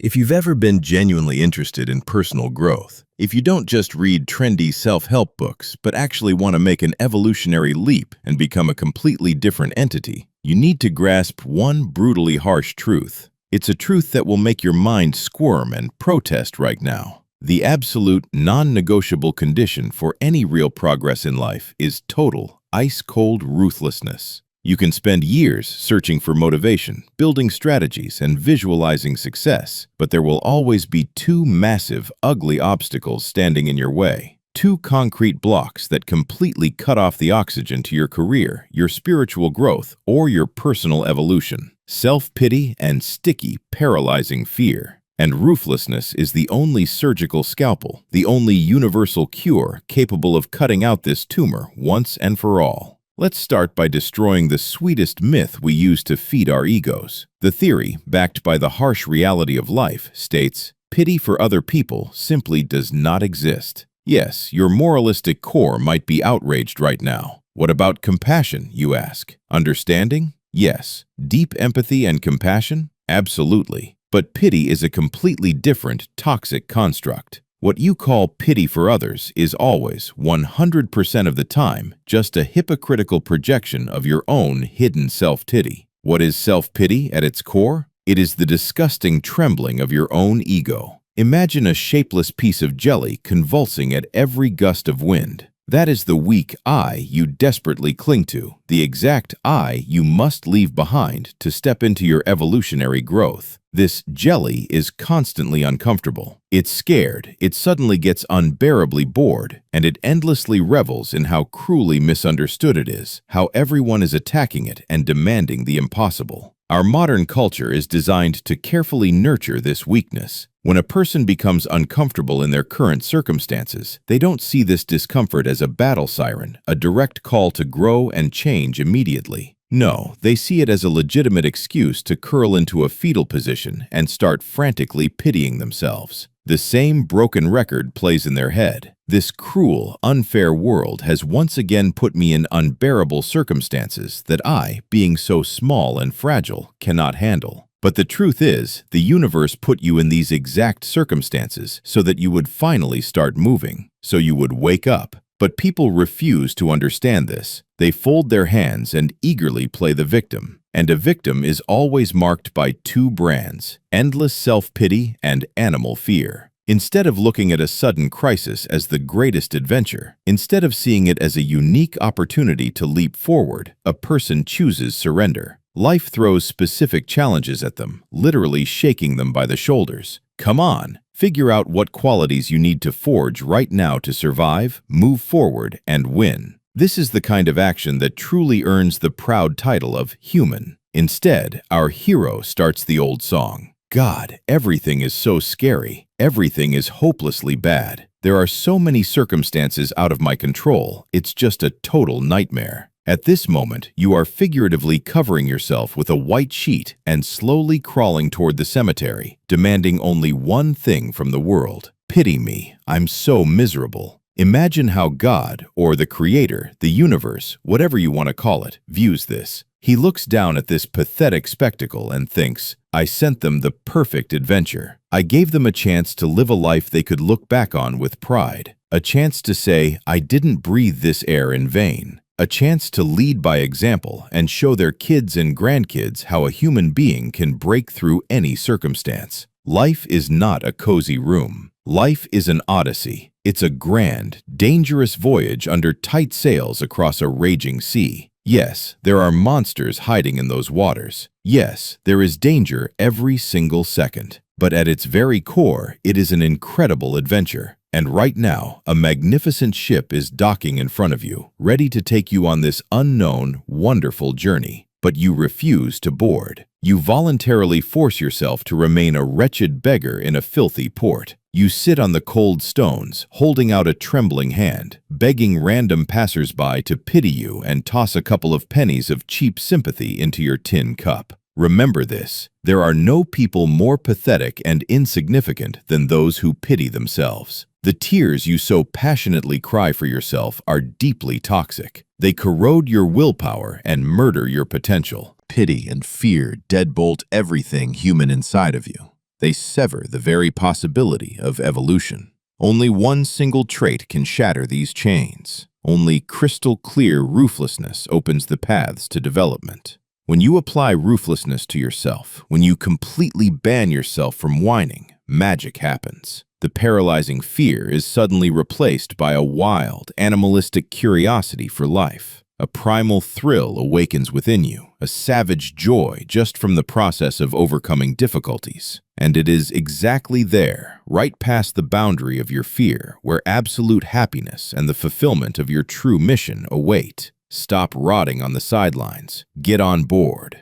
If you've ever been genuinely interested in personal growth, if you don't just read trendy self-help books, but actually want to make an evolutionary leap and become a completely different entity, you need to grasp one brutally harsh truth. It's a truth that will make your mind squirm and protest right now. The absolute, non-negotiable condition for any real progress in life is total, ice-cold ruthlessness. You can spend years searching for motivation, building strategies, and visualizing success, but there will always be two massive, ugly obstacles standing in your way. Two concrete blocks that completely cut off the oxygen to your career, your spiritual growth, or your personal evolution. Self-pity and sticky, paralyzing fear. And ruthlessness is the only surgical scalpel, the only universal cure capable of cutting out this tumor once and for all. Let's start by destroying the sweetest myth we use to feed our egos. The theory, backed by the harsh reality of life, states, pity for other people simply does not exist. Yes, your moralistic core might be outraged right now. What about compassion, you ask? Understanding? Yes. Deep empathy and compassion? Absolutely. But pity is a completely different, toxic construct. What you call pity for others is always, 100% of the time, just a hypocritical projection of your own hidden self-pity. What is self-pity at its core? It is the disgusting trembling of your own ego. Imagine a shapeless piece of jelly convulsing at every gust of wind. That is the weak I you desperately cling to, the exact I you must leave behind to step into your evolutionary growth. This jelly is constantly uncomfortable. It's scared, it suddenly gets unbearably bored, and it endlessly revels in how cruelly misunderstood it is, how everyone is attacking it and demanding the impossible. Our modern culture is designed to carefully nurture this weakness. When a person becomes uncomfortable in their current circumstances, they don't see this discomfort as a battle siren, a direct call to grow and change immediately. No, they see it as a legitimate excuse to curl into a fetal position and start frantically pitying themselves. The same broken record plays in their head. This cruel, unfair world has once again put me in unbearable circumstances that I, being so small and fragile, cannot handle. But the truth is, the universe put you in these exact circumstances so that you would finally start moving, so you would wake up. But people refuse to understand this. They fold their hands and eagerly play the victim. And a victim is always marked by two brands, endless self-pity and animal fear. Instead of looking at a sudden crisis as the greatest adventure, instead of seeing it as a unique opportunity to leap forward, a person chooses surrender. Life throws specific challenges at them, literally shaking them by the shoulders. Come on, figure out what qualities you need to forge right now to survive, move forward, and win. This is the kind of action that truly earns the proud title of human. Instead, our hero starts the old song. God, everything is so scary. Everything is hopelessly bad. There are so many circumstances out of my control. It's just a total nightmare. At this moment, you are figuratively covering yourself with a white sheet and slowly crawling toward the cemetery, demanding only one thing from the world. Pity me, I'm so miserable. Imagine how God, or the Creator, the universe, whatever you want to call it, views this. He looks down at this pathetic spectacle and thinks, I sent them the perfect adventure. I gave them a chance to live a life they could look back on with pride. A chance to say, I didn't breathe this air in vain. A chance to lead by example and show their kids and grandkids how a human being can break through any circumstance. Life is not a cozy room. Life is an Odyssey. It's a grand, dangerous voyage under tight sails across a raging sea. Yes, there are monsters hiding in those waters. Yes, there is danger every single second. But at its very core, it is an incredible adventure. And right now, a magnificent ship is docking in front of you, ready to take you on this unknown, wonderful journey. But you refuse to board. You voluntarily force yourself to remain a wretched beggar in a filthy port. You sit on the cold stones, holding out a trembling hand, begging random passers-by to pity you and toss a couple of pennies of cheap sympathy into your tin cup. Remember this, there are no people more pathetic and insignificant than those who pity themselves. The tears you so passionately cry for yourself are deeply toxic. They corrode your willpower and murder your potential. Pity and fear deadbolt everything human inside of you. They sever the very possibility of evolution. Only one single trait can shatter these chains. Only crystal clear ruthlessness opens the paths to development. When you apply ruthlessness to yourself, when you completely ban yourself from whining, magic happens. The paralyzing fear is suddenly replaced by a wild, animalistic curiosity for life. A primal thrill awakens within you, a savage joy just from the process of overcoming difficulties. And it is exactly there, right past the boundary of your fear, where absolute happiness and the fulfillment of your true mission await. Stop rotting on the sidelines. Get on board.